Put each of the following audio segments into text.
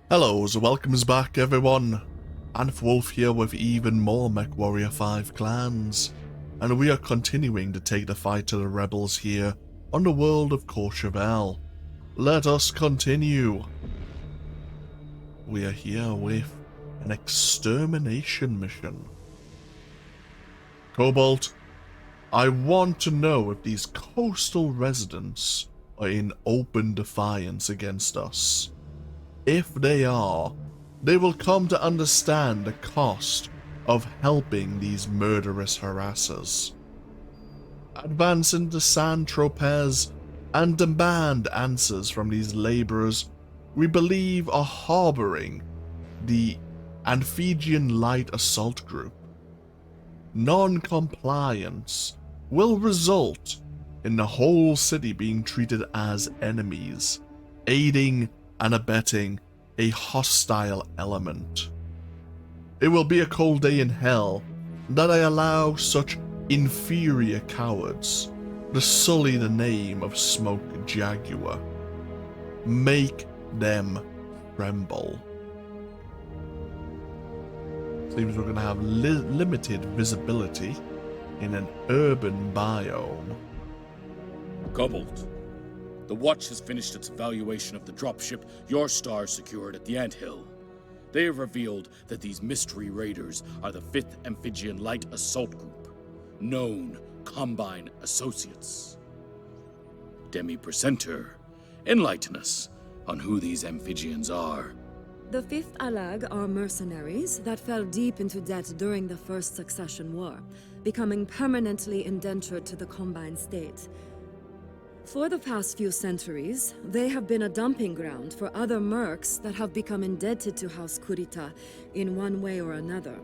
Hello, so welcomes back everyone. Wolf here with even more MechWarrior 5 clans, and we are continuing to take the fight to the rebels here on the world of Courchevel. Let us continue. We are here with an extermination mission. Cobalt, I want to know if these coastal residents are in open defiance against us. If they are, they will come to understand the cost of helping these murderous harassers. Advance into Saint-Tropez and demand answers from these laborers we believe are harboring the Amphibian Light Assault Group. Non-compliance will result in the whole city being treated as enemies, aiding and abetting a hostile element. It will be a cold day in hell that I allow such inferior cowards to sully the name of Smoke Jaguar. Make them tremble. Seems we're going to have limited visibility in an urban biome. Cobalt, the Watch has finished its evaluation of the dropship your star secured at the Anthill. They have revealed that these mystery raiders are the 5th Amphibian Light Assault Group, known Combine Associates. Demi-Presenter, enlighten us on who these amphibians are. The 5th Alag are mercenaries that fell deep into debt during the First Succession War, becoming permanently indentured to the Combine state. For the past few centuries, they have been a dumping ground for other mercs that have become indebted to House Kurita in one way or another.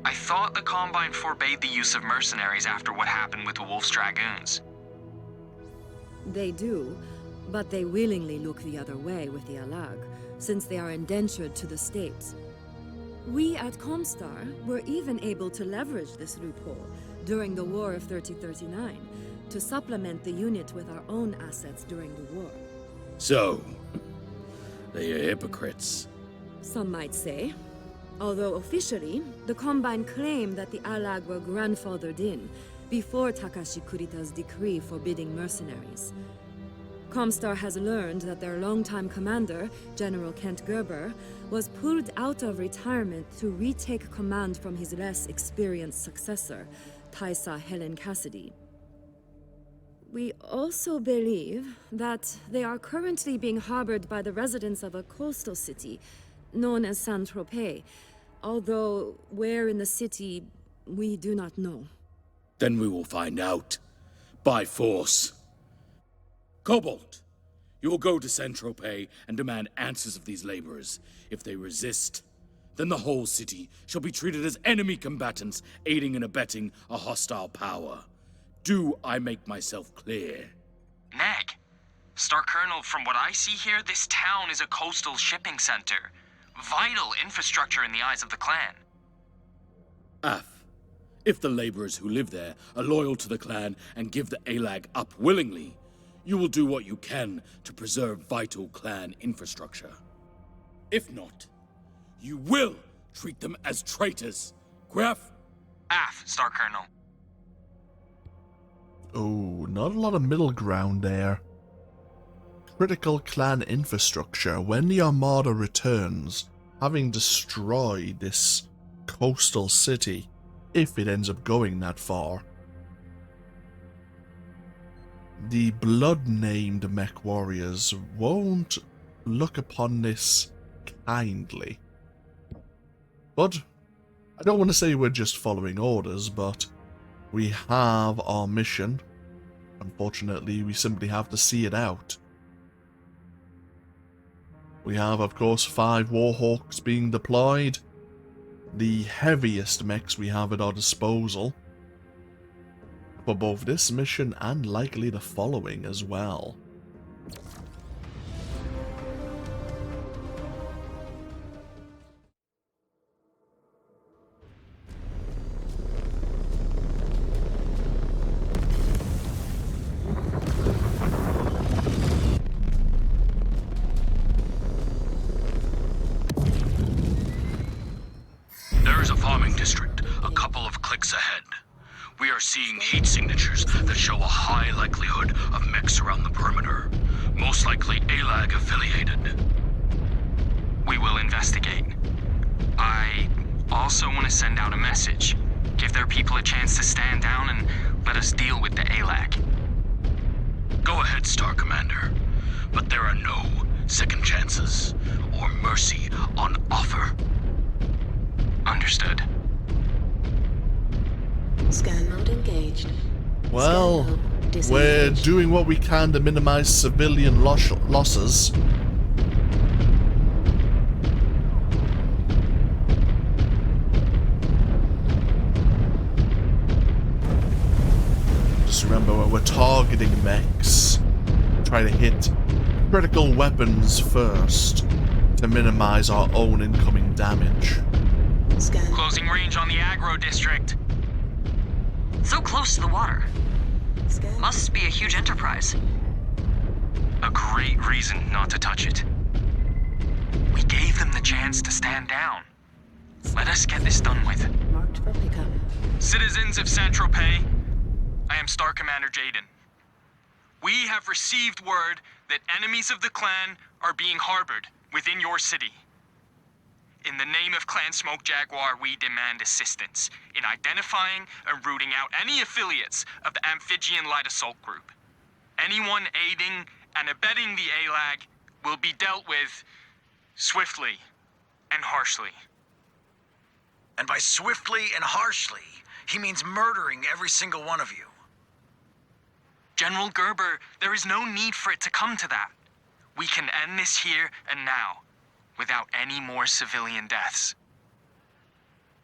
I thought the Combine forbade the use of mercenaries after what happened with the Wolf's Dragoons. They do, but they willingly look the other way with the Alag, since they are indentured to the state. We at Comstar were even able to leverage this loophole during the War of 3039, to supplement the unit with our own assets during the war. So, they are hypocrites. Some might say. Although officially, the Combine claim that the Alag were grandfathered in before Takashi Kurita's decree forbidding mercenaries. Comstar has learned that their longtime commander, General Kent Gerber, was pulled out of retirement to retake command from his less experienced successor, Taisa Helen Cassidy. We also believe that they are currently being harbored by the residents of a coastal city known as Saint-Tropez, although where in the city, we do not know. Then we will find out. By force. Cobalt, you will go to Saint-Tropez and demand answers of these laborers. If they resist, then the whole city shall be treated as enemy combatants, aiding and abetting a hostile power. Do I make myself clear? Neg, Star Colonel, from what I see here, this town is a coastal shipping center. Vital infrastructure in the eyes of the clan. Af, if the laborers who live there are loyal to the clan and give the Alag up willingly, you will do what you can to preserve vital clan infrastructure. If not, you will treat them as traitors. Graf? Af, Star Colonel. Oh, not a lot of middle ground there. Critical clan infrastructure when the Armada returns, having destroyed this coastal city, if it ends up going that far. The blood-named MechWarriors won't look upon this kindly. But I don't want to say we're just following orders, but we have our mission. Unfortunately, we simply have to see it out. We have, of course, 5 Warhawks being deployed. The heaviest mechs we have at our disposal. For both this mission and likely the following as well. signatures that show a high likelihood of mechs around the perimeter. Most likely ALAG affiliated. We will investigate. I also want to send out a message. Give their people a chance to stand down and let us deal with the ALAG. Go ahead, Star Commander. But there are no second chances or mercy on offer. Understood. Scan mode engaged. Well, Scan mode we're disengaged. doing what we can to minimize civilian losses. Just remember, when we're targeting mechs, try to hit critical weapons first to minimize our own incoming damage. Scan. Closing range on the aggro district. So close to the water. Scan. Must be a huge enterprise. A great reason not to touch it. We gave them the chance to stand down. Let us get this done with. Marked for pickup. Citizens of Saint-Tropez, I am Star Commander Jaden. We have received word that enemies of the clan are being harbored within your city. In the name of Clan Smoke Jaguar, we demand assistance in identifying and rooting out any affiliates of the Amphibian Light Assault Group. Anyone aiding and abetting the ALAG will be dealt with swiftly and harshly. And by swiftly and harshly, he means murdering every single one of you. General Gerber, there is no need for it to come to that. We can end this here and now, without any more civilian deaths.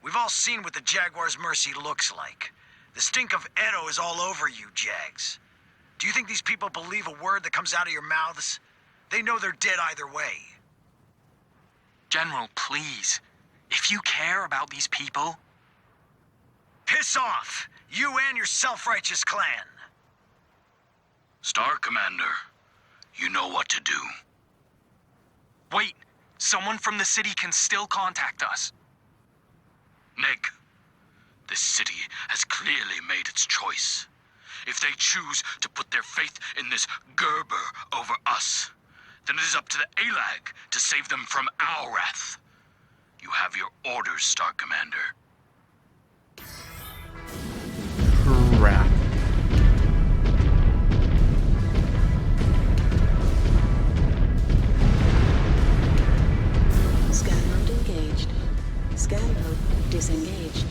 We've all seen what the Jaguar's mercy looks like. The stink of Edo is all over you, Jags. Do you think these people believe a word that comes out of your mouths? They know they're dead either way. General, please. If you care about these people... Piss off! You and your self-righteous clan! Star Commander, you know what to do. Wait, someone from the city can still contact us. Neg, the city has clearly made its choice. If they choose to put their faith in this Gerber over us, then it is up to the ALAG to save them from our wrath. You have your orders, Star Commander. Crap. Scan mode engaged. Scan mode disengaged.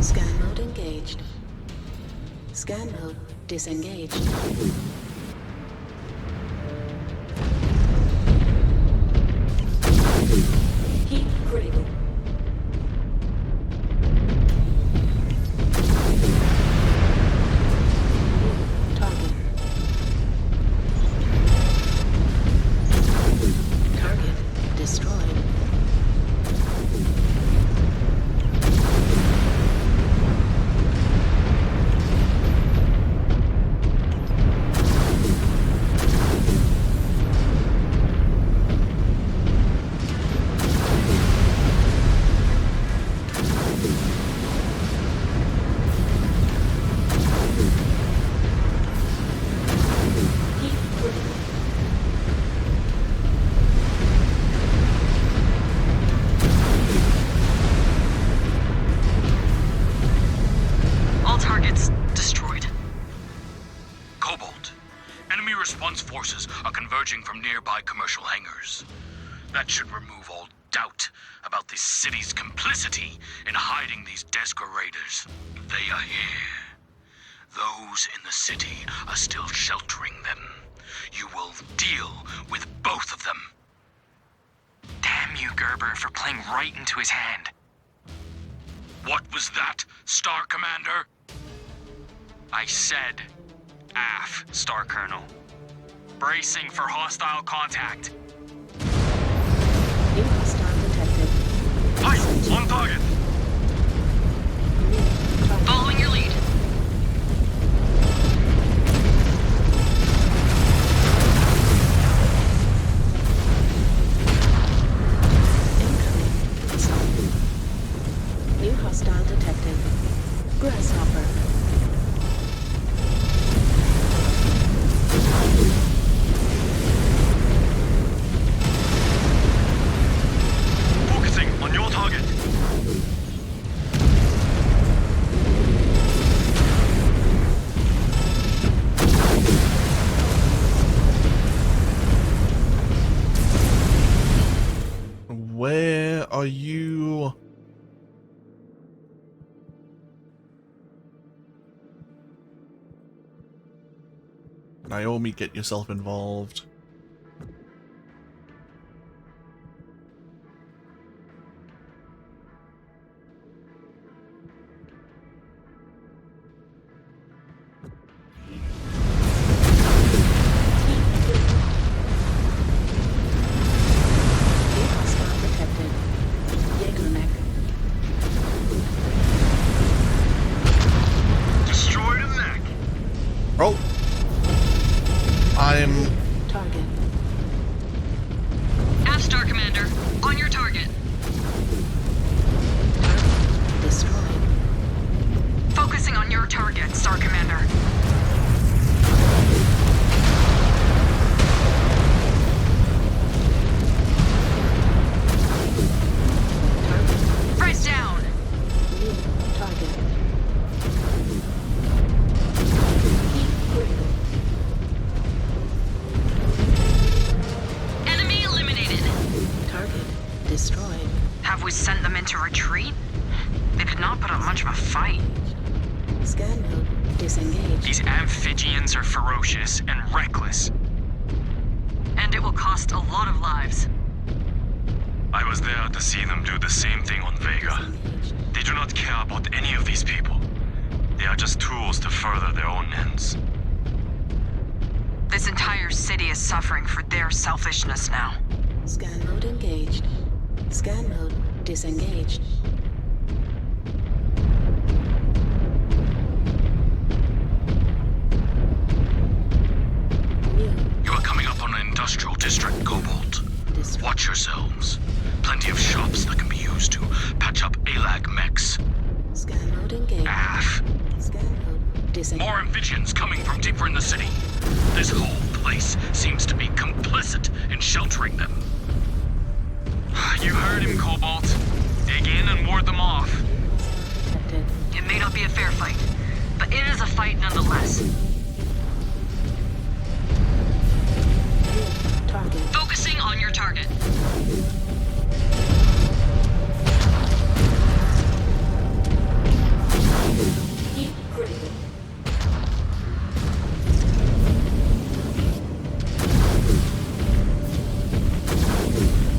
Scan mode engaged. Scan mode disengaged. Heat critical. Target. Target destroyed. response forces are converging from nearby commercial hangars. That should remove all doubt about the city's complicity in hiding these Desgra raiders. They are here. Those in the city are still sheltering them. You will deal with both of them. Damn you, Gerber, for playing right into his hand. What was that, Star Commander? I said, AF, Star Colonel. Bracing for hostile contact. New hostile detected. Hi, on target. Following your lead. New hostile detected. Grasshopper. Focusing on your target. Where are you? Naomi, get yourself involved. New hostile detected. Jaegermech. Destroyed a mech. Oh! I'm... Target. AF, Star Commander. On your target. Target destroyed. Focusing on your target, Star Commander. Target. Press down. New target. Heat critical. Enemy eliminated. Target destroyed. Have we sent them into retreat? They did not put up much of a fight. Scan mode disengaged. These amphibians are ferocious and reckless. And it will cost a lot of lives. I was there to see them do the same thing on Vega. Disengaged. They do not care about any of these people. They are just tools to further their own ends. This entire city is suffering for their selfishness now. Scan mode engaged. Scan mode disengaged. New You are coming up on an industrial district, Cobalt. destroyed. Watch yourselves. Plenty of shops that can be used to patch up ALAG mechs. Scan mode engaged. AF. Scan mode disengaged. More amphibians coming from deeper in the city. This whole place seems to be complicit in sheltering them. You heard him, Cobalt. Dig in and ward them off. Detected. It may not be a fair fight, but it is a fight nonetheless. New target. Focusing on your target. Heat critical.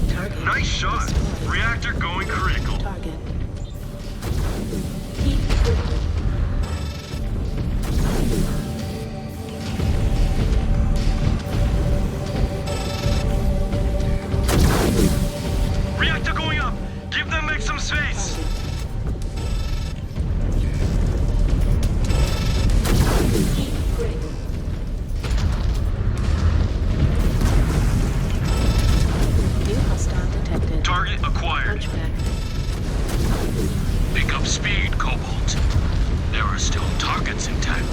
Target. Nice shot! destroyed. Reactor going critical. Target. Heat critical. Reactor going up! Give them mech some space! Heat critical. New hostile detected. Target acquired. Punchback. Pick up speed, Cobalt. There are still targets intact.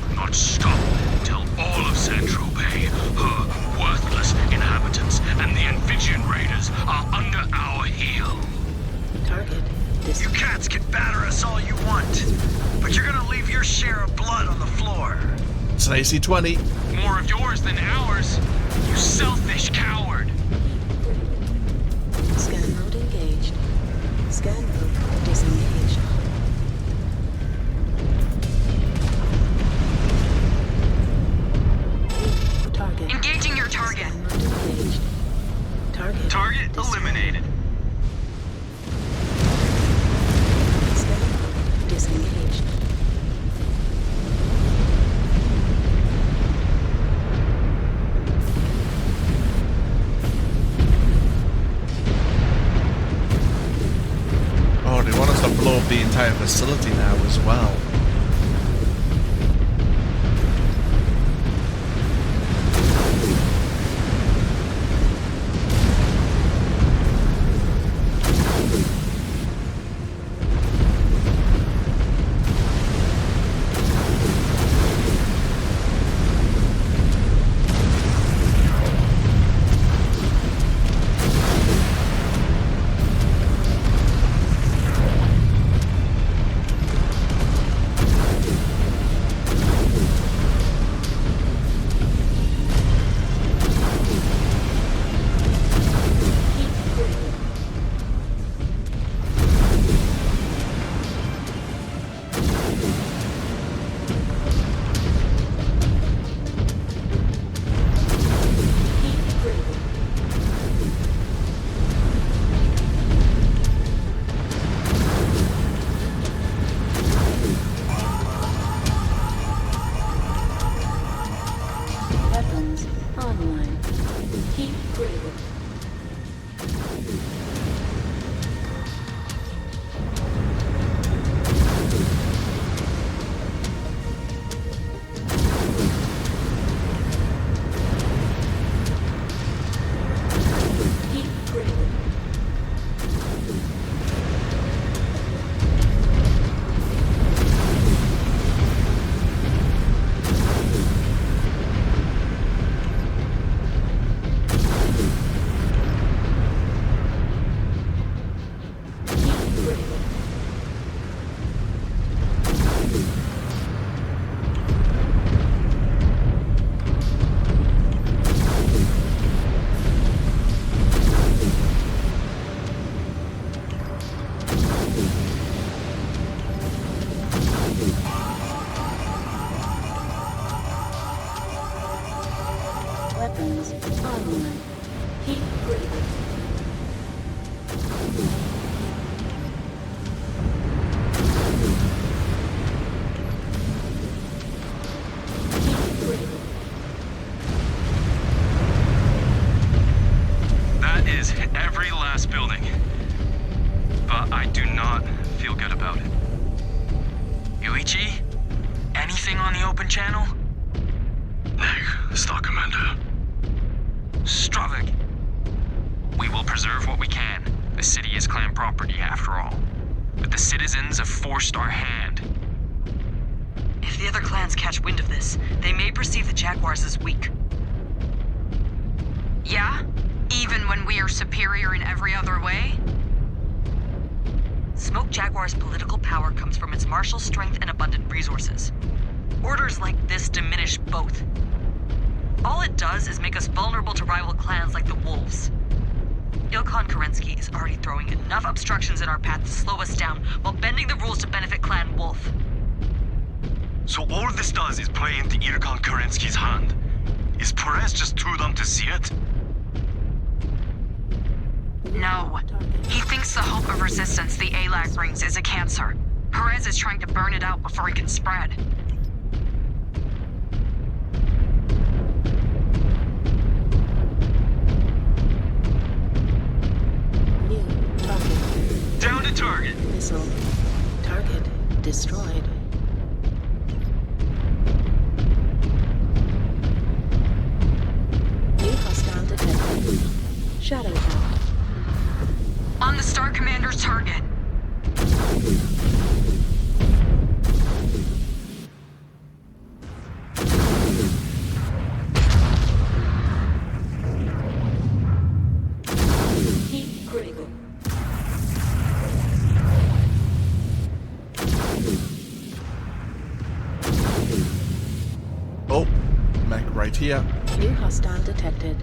Do not stop until all of Saint-Tropez, her worthless inhabitants, and the amphibian raiders are under our heel. Target. You cats can batter us all you want, but you're gonna leave your share of blood on the floor. It's an AC-20. More of yours than ours, you selfish coward. Scan mode engaged. Scan mode disengaged. Target. Engaging your target. Scan mode engaged. Target eliminated. Scan mode disengaged. Oh, they want us to blow up the entire facility now as well. Weapons online. Heat critical. Heat critical. Weapons online. Heat critical. Heat critical. That is every last building. But I do not feel good about it. Yuichi? Anything on the open channel? Star Commander. Stravik. We will preserve what we can. The city is clan property, after all. But the citizens have forced our hand. If the other clans catch wind of this, they may perceive the Jaguars as weak. Yeah? Even when we are superior in every other way? Smoke Jaguar's political power comes from its martial strength and abundant resources. Orders like this diminish both. All it does is make us vulnerable to rival clans like the Wolves. Ilkhan Kerensky is already throwing enough obstructions in our path to slow us down while bending the rules to benefit Clan Wolf. So all this does is play into Ilkhan Kerensky's hand. Is Perez just too dumb to see it? No. He thinks the hope of resistance the ALAG brings is a cancer. Perez is trying to burn it out before it can spread. New target. Down to target. Missile. Target destroyed. New hostile detected. Shadow out. On the Star Commander's target. Heat critical. right here. New hostile detected.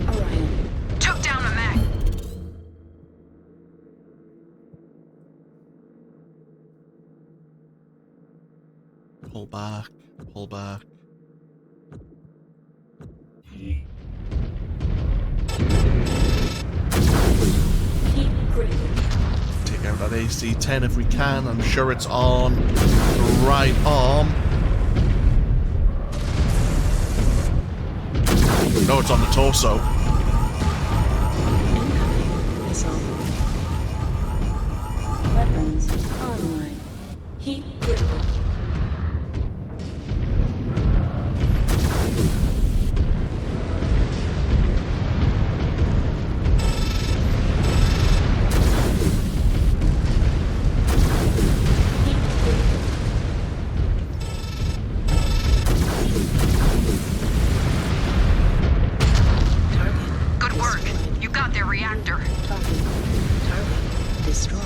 Orion. Took down a mech. Pull back, pull back. Take out that AC-10 if we can. I'm sure it's on the right arm. No, it's on the torso. Incoming missile. Weapons online. Heat critical. Good work. You got their reactor. Target destroyed.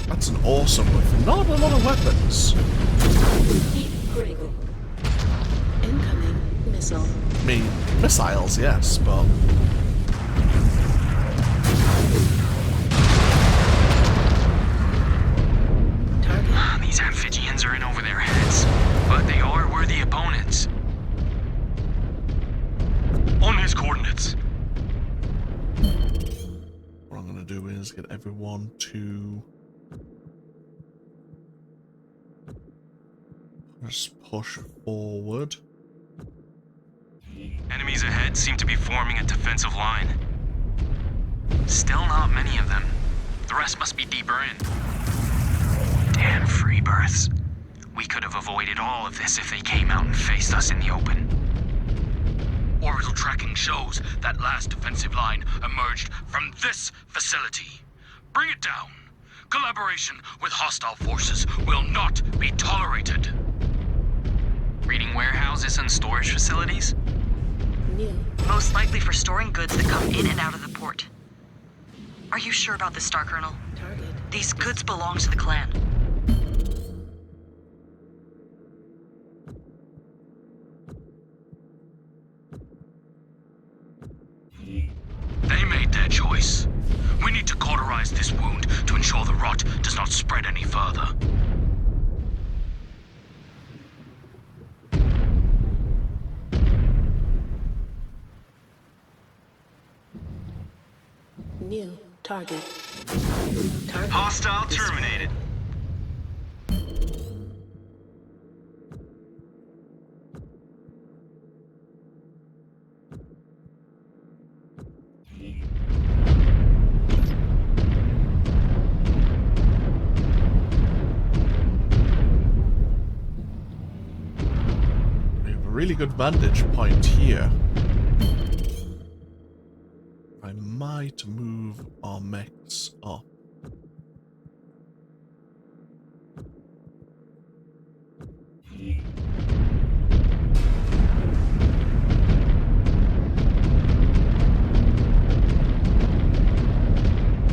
That's an awesome weapon. Not a lot of weapons. Heat critical. Incoming missile. I mean, missiles, yes, but... Target. These amphibians are in over their heads, but they are worthy opponents. On his coordinates. What I'm gonna do is get everyone to... just push forward. Enemies ahead seem to be forming a defensive line. Still not many of them. The rest must be deeper in. Damn free births. We could have avoided all of this if they came out and faced us in the open. Orbital tracking shows that last defensive line emerged from this facility. Bring it down. Collaboration with hostile forces will not be tolerated. Raiding warehouses and storage facilities? New. Most likely for storing goods that come in and out of the port. Are you sure about this, Star Colonel? Target. These goods belong to the clan. They made their choice. We need to cauterize this wound to ensure the rot does not spread any further. New target. Target Hostile destroyed. terminated. We have a really good vantage point here. I might move our mechs up.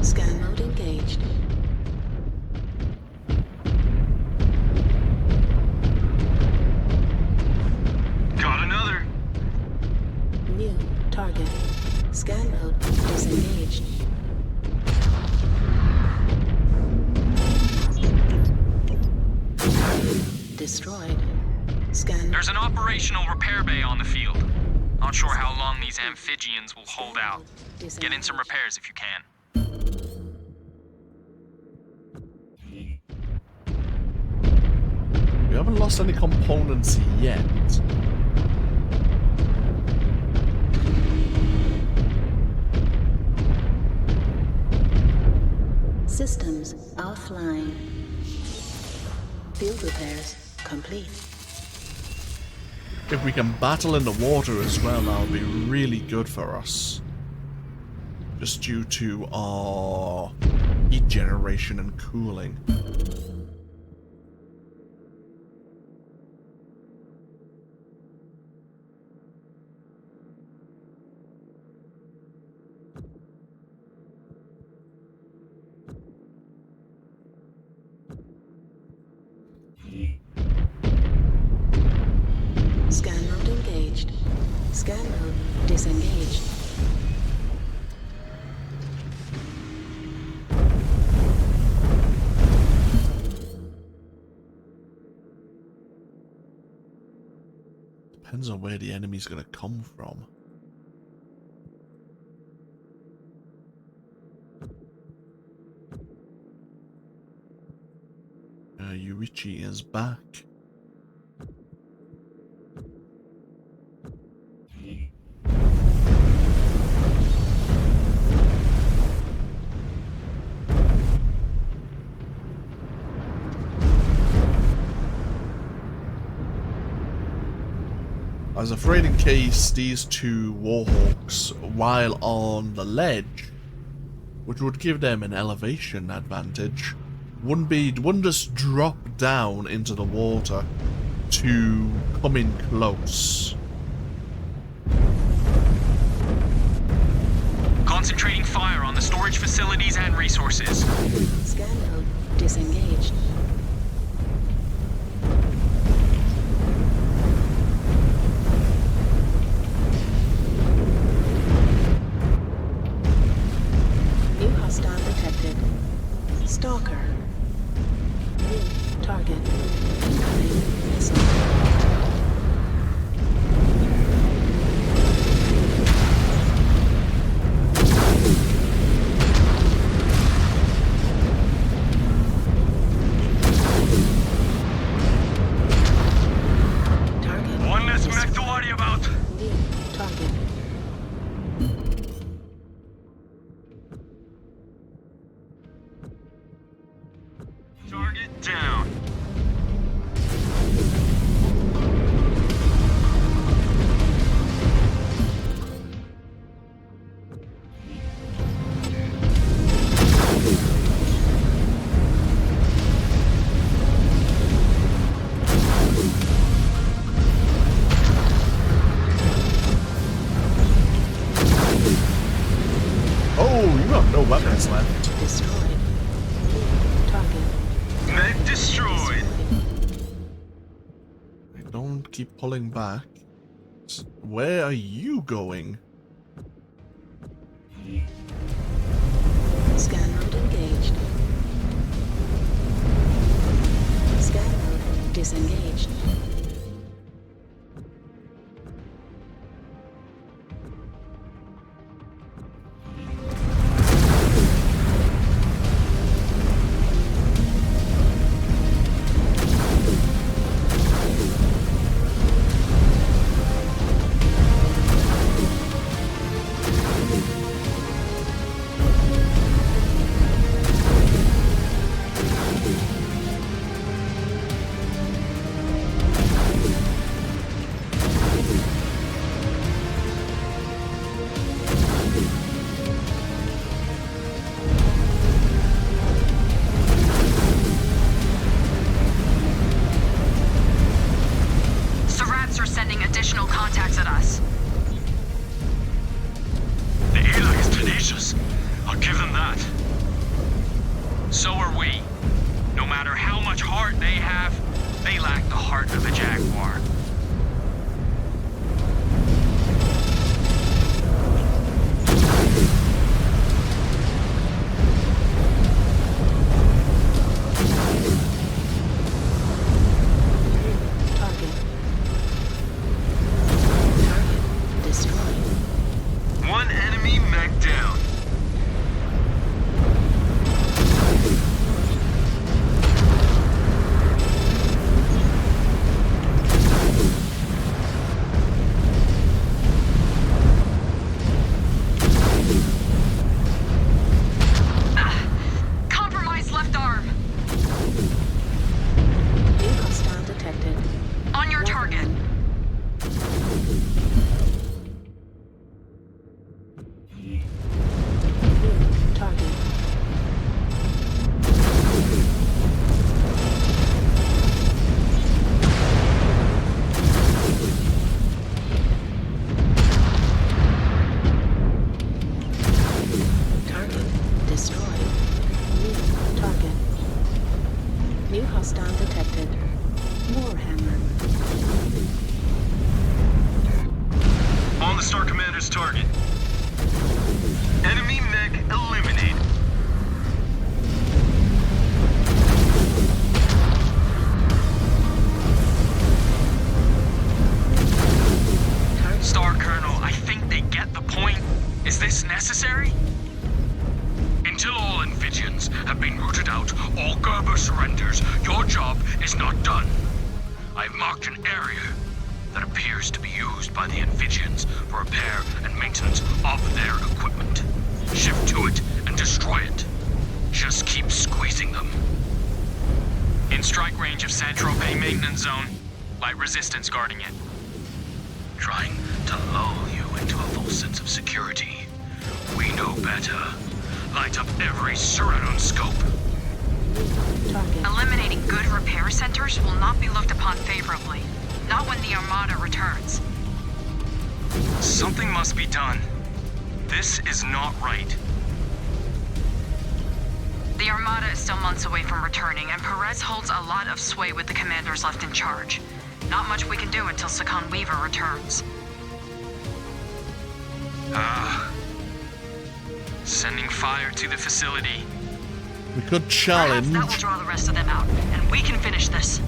Scan mode engaged. Got another. New target. Scan mode disengaged. Target destroyed. Scan. There's an operational repair bay on the field. Not sure how long these amphibians will hold out. Get in some repairs if you can. We haven't lost any components yet. Systems offline. Field repairs complete. If we can battle in the water as well, that'll be really good for us. Just due to our heat generation and cooling. Scan mode Scan mode disengaged. Depends on where the enemy's gonna come from. Yurichi is back. I was afraid in case these two Warhawks, while on the ledge, which would give them an elevation advantage, wouldn't just drop down into the water to come in close. Concentrating fire on the storage facilities and resources. Scan mode disengaged. New hostile detected. Stalker. New target. Incoming missile. One less mech to worry about. New target. Target down. Oh, you have no weapons left. Destroyed. New target. Mech destroyed. Don't keep pulling back. Where are you going? Scan mode engaged. Scan mode disengaged. Surats are sending additional contacts at us. The ALAG is tenacious. I'll give them that. So are we. No matter how much heart they have, they lack the heart of a Jaguar. Target. Target destroyed. One enemy mech down. Is this necessary? Until all Amphibians have been rooted out or Gerber surrenders, your job is not done. I've marked an area that appears to be used by the Amphibians for repair and maintenance of their equipment. Shift to it and destroy it. Just keep squeezing them. In strike range of Saint-Tropez maintenance zone. Light resistance guarding it. Trying to lull you into a false sense of security. We know better. Light up every Ceraton scope. Target. Eliminating good repair centers will not be looked upon favorably. Not when the Armada returns. Something must be done. This is not right. The Armada is still months away from returning, and Perez holds a lot of sway with the commanders left in charge. Not much we can do until Sakan Weaver returns. Sending fire to the facility. We could Perhaps challenge. that will draw the rest of them out, and we can finish this.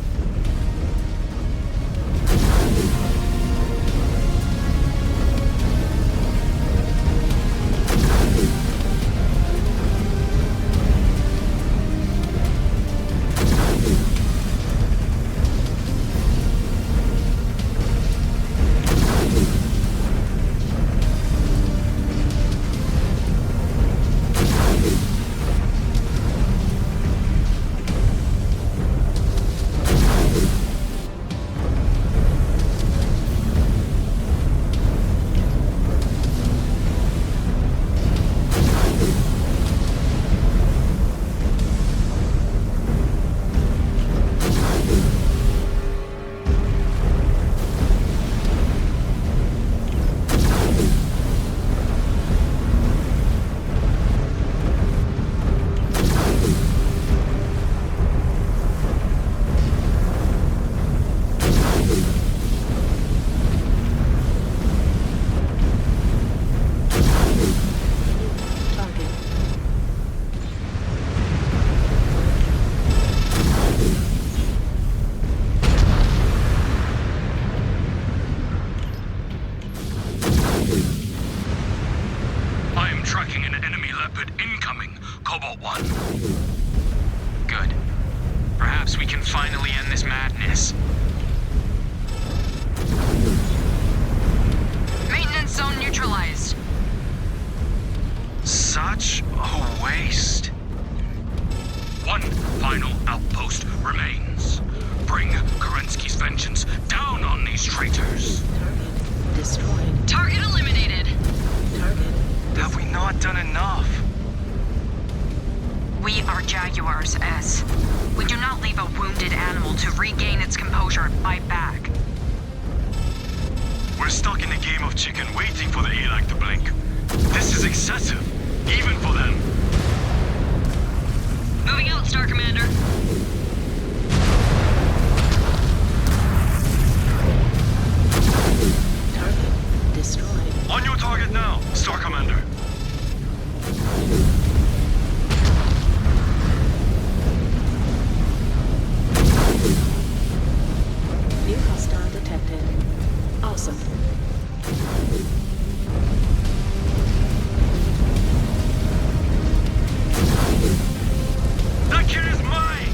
Good. Perhaps we can finally end this madness. Maintenance zone neutralized. Such a waste. One final outpost remains. Bring Kerensky's vengeance down on these traitors. Target destroyed. Target eliminated. Target. Have we not done enough? We are Jaguars, S. We do not leave a wounded animal to regain its composure and fight back. We're stuck in a game of chicken waiting for the ALAC to blink. This is excessive, even for them. Moving out, Star Commander. Target destroyed. On your target now, Star Commander. New hostile detected. Awesome. That kid is mine!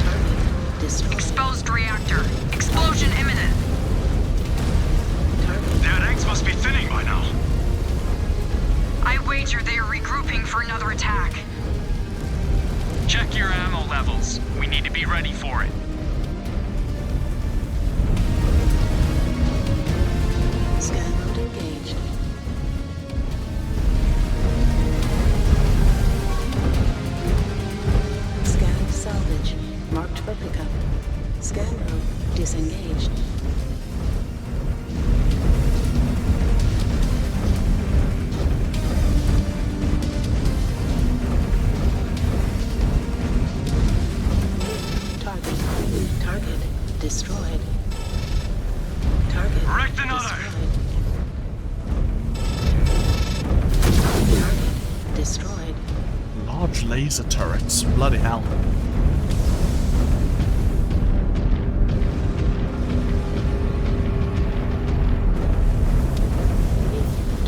Target destroyed. Exposed reactor. Explosion imminent. Target. Their ranks must be thinning by now. I wager they are regrouping for another attack. Check your ammo levels. We need to be ready for it. Scan mode engaged. Scan salvage. Marked for pickup. Scan mode disengaged. Target destroyed. Target Wrecked another. destroyed. laser turrets. Bloody hell.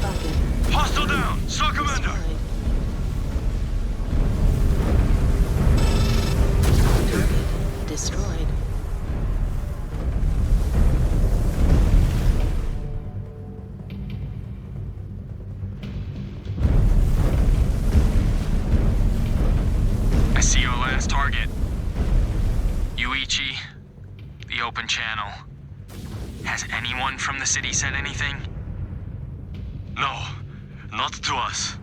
Target Hostile down! Star Commander! target destroyed. I see your last target. Yuichi, the open channel. Has anyone from the city said anything? No, not to us.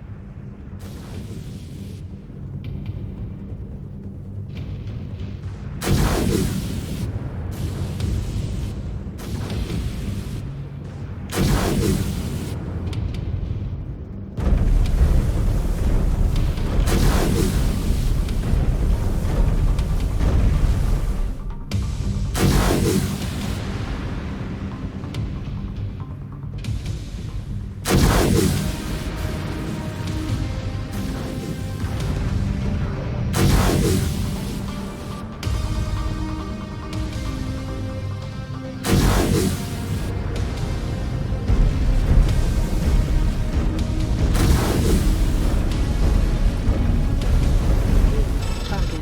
Target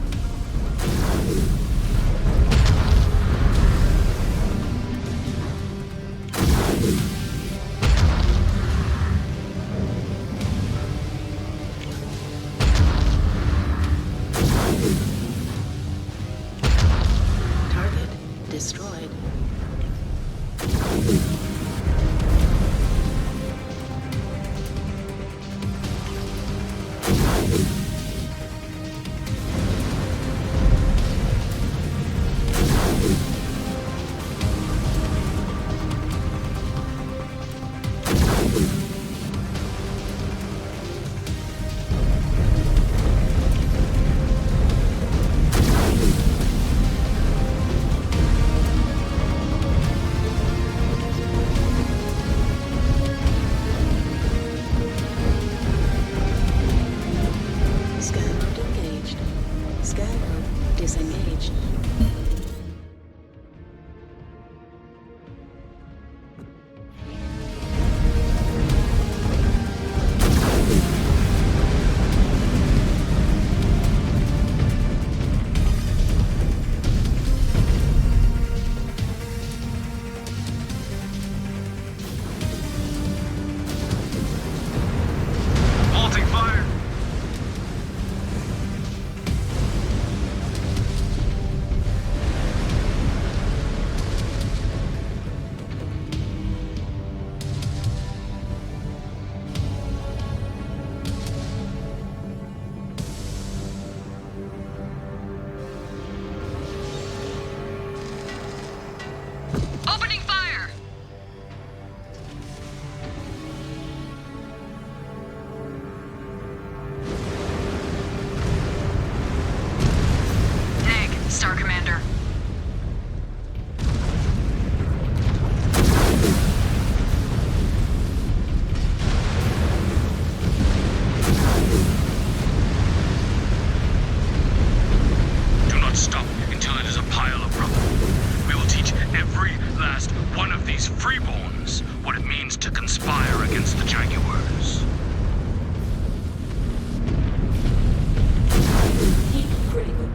target destroyed. Scan mode engaged. Scan mode disengaged. Halting fire! Opening fire! Neg, Star Commander. Do not stop until it is a pile of rubble. We will teach every last one of these freeborns what it means to conspire against the Jaguars. Heat critical.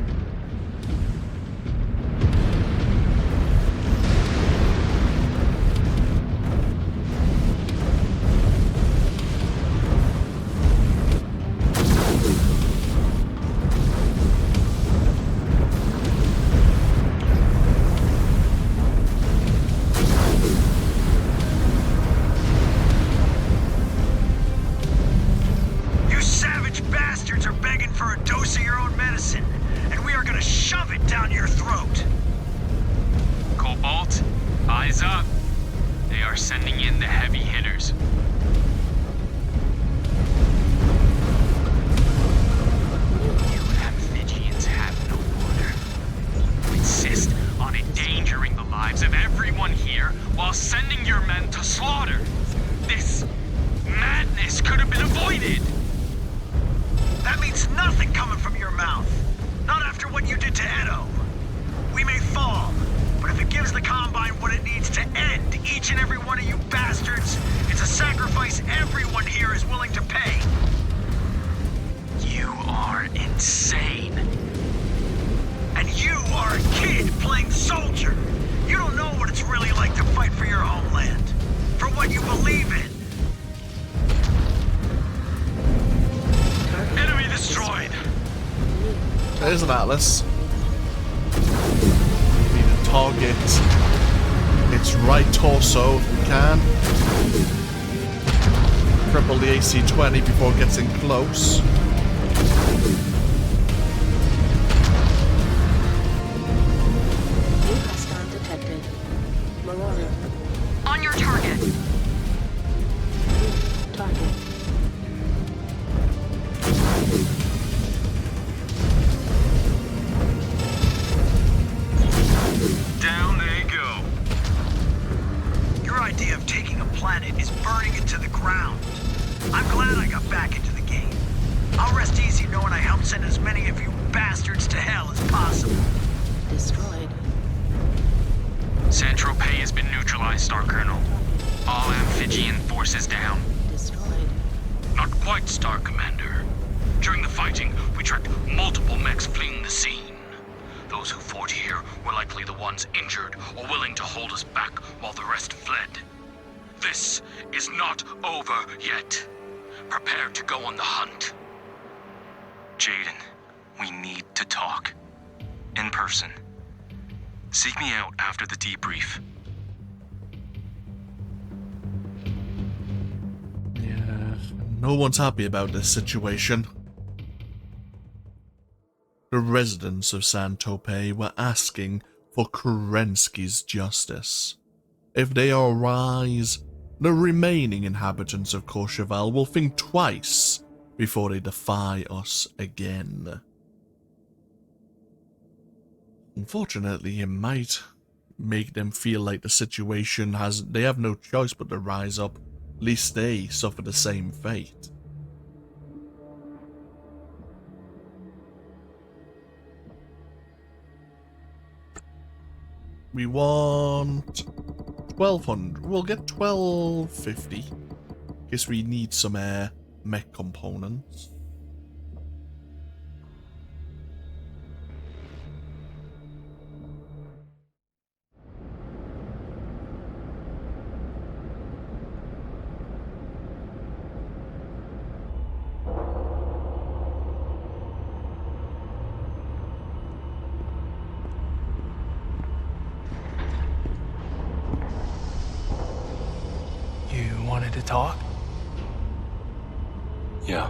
You savage bastards are begging for a dose of your own medicine, and we are gonna shove it down your throat. Cobalt, eyes up. They are sending in the heavy hitters. You amphibians have no order. You insist on endangering the lives of everyone here while sending your men to slaughter. This madness could have been avoided. That means It's nothing coming from your mouth. Not after what you did to Edo. We may fall, but if it gives the Combine what it needs to end each and every one of you bastards, it's a sacrifice everyone here is willing to pay. You are insane. And you are a kid playing soldier. You don't know what it's really like to fight for your homeland. For what you believe in. Enemy destroyed. There's an Atlas. We need to target its right torso if we can. Cripple the AC-20 before it gets in close. New hostile detected. Marauder. On your target. Target. Down they go. Your idea of taking a planet is burning it to the ground. I'm glad I got back into the game. I'll rest easy knowing I helped send as many of you bastards to hell as possible. Destroyed. Saint-Tropez has been neutralized, Star Colonel. All Amphibian forces down. Destroyed. Not quite, Star Commander. During the fighting, we tracked multiple mechs fleeing the scene. Those who fought here were likely the ones injured or willing to hold us back while the rest fled. This is not over yet. Prepare to go on the hunt. Jaden, we need to talk. In person. Seek me out after the debrief. Yeah, no one's happy about this situation. The residents of Saint-Tropez were asking for Kerensky's justice. If they arise, the remaining inhabitants of Courchevel will think twice before they defy us again. Unfortunately, it might make them feel like the situation they have no choice but to rise up, lest they suffer the same fate. We want 1200. We'll get 1250. Guess we need some mech components. You wanted to talk? Yeah.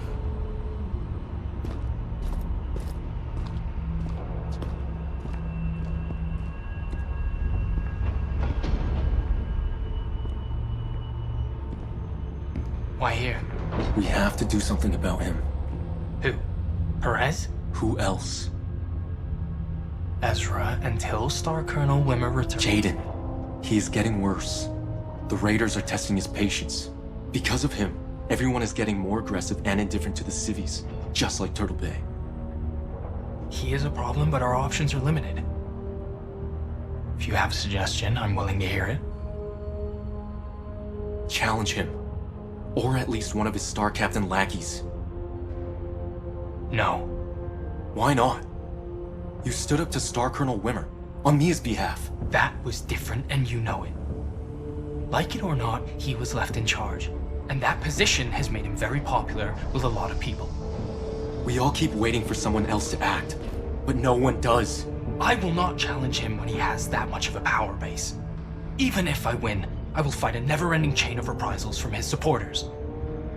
Why here? We have to do something about him. Who? Perez? Who else? Ezra until Star Colonel Wimmer returns. Jaden. He is getting worse. The Raiders are testing his patience. Because of him, everyone is getting more aggressive and indifferent to the civvies, just like Turtle Bay. He is a problem, but our options are limited. If you have a suggestion, I'm willing to hear it. Challenge him. Or at least one of his Star Captain lackeys. No. Why not? You stood up to Star Colonel Wimmer, on Mia's behalf. That was different, and you know it. Like it or not, he was left in charge. And that position has made him very popular with a lot of people. We all keep waiting for someone else to act, but no one does. I will not challenge him when he has that much of a power base. Even if I win, I will fight a never-ending chain of reprisals from his supporters.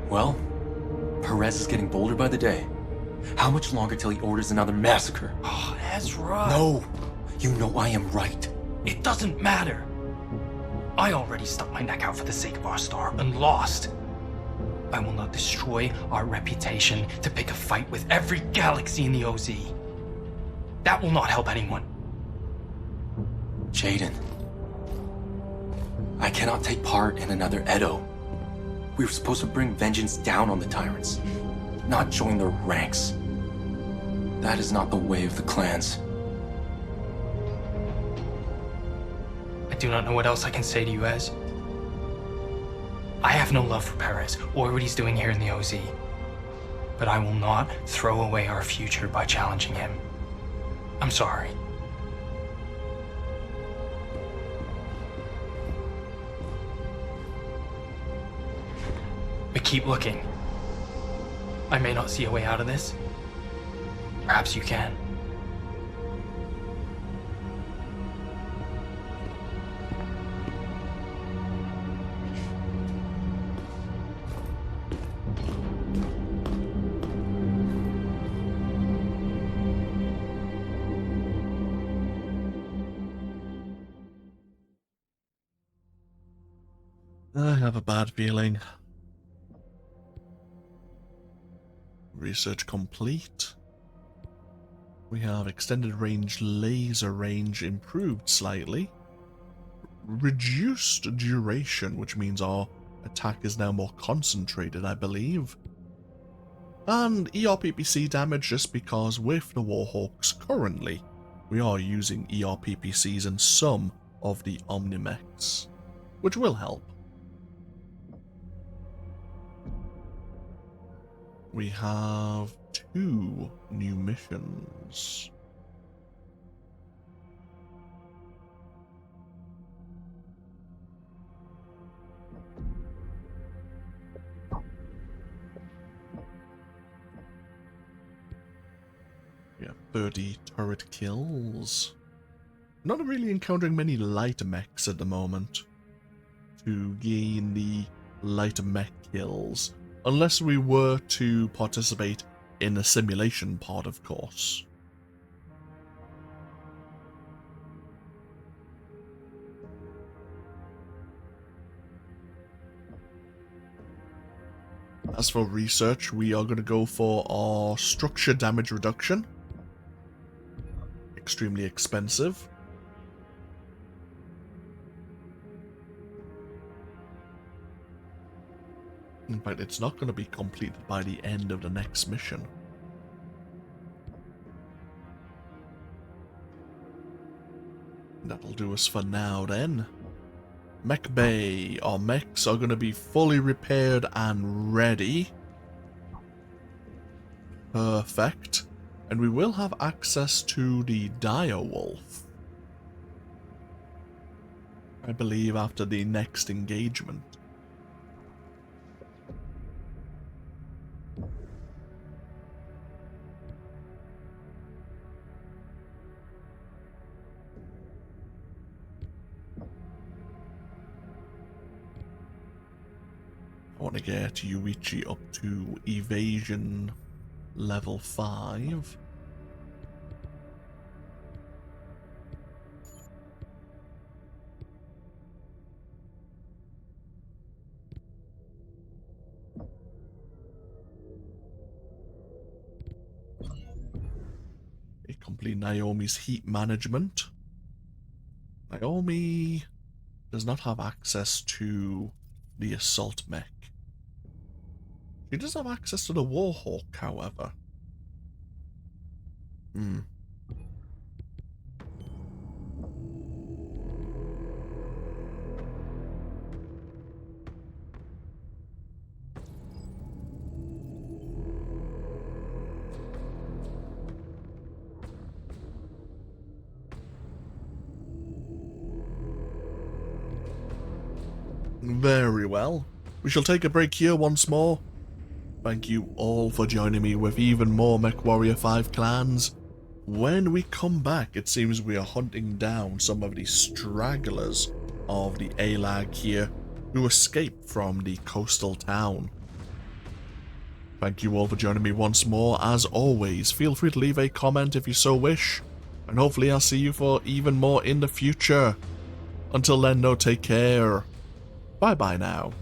Well, Perez is getting bolder by the day. How much longer till he orders another massacre? Oh, Ezra! No! You know I am right. It doesn't matter. I already stuck my neck out for the sake of our star and lost. I will not destroy our reputation to pick a fight with every galaxy in the OZ. That will not help anyone. Jaden. I cannot take part in another Edo. We were supposed to bring vengeance down on the tyrants, not join their ranks. That is not the way of the clans. I do not know what else I can say to you, Ez. I have no love for Perez or what he's doing here in the OZ. But I will not throw away our future by challenging him. I'm sorry. But keep looking. I may not see a way out of this. Perhaps you can. I have a bad feeling. Research complete. We have extended range laser range improved slightly. Reduced duration, which means our attack is now more concentrated, I believe. And ERPPC damage, just because with the Warhawks currently, we are using ERPPCs in some of the OmniMechs, which will help. We have 2 new missions. We have 30 turret kills. Not really encountering many light mechs at the moment to gain the light mech kills. Unless we were to participate in the simulation part, of course. As for research, we are going to go for our structure damage reduction. Extremely expensive. In fact, it's not going to be completed by the end of the next mission. That'll do us for now then. Mech Bay. Our mechs are going to be fully repaired and ready. Perfect. And we will have access to the Direwolf, I believe, after the next engagement. I want to get Yuichi up to evasion level 5. Complete Naomi's heat management. Naomi does not have access to the assault mech. She does have access to the Warhawk, however. Very well. We shall take a break here once more. Thank you all for joining me with even more MechWarrior 5 clans. When we come back, it seems we are hunting down some of the stragglers of the ALAG here who escaped from the coastal town. Thank you all for joining me once more. As always, feel free to leave a comment if you so wish, and hopefully I'll see you for even more in the future. Until then, no, take care. Bye-bye now.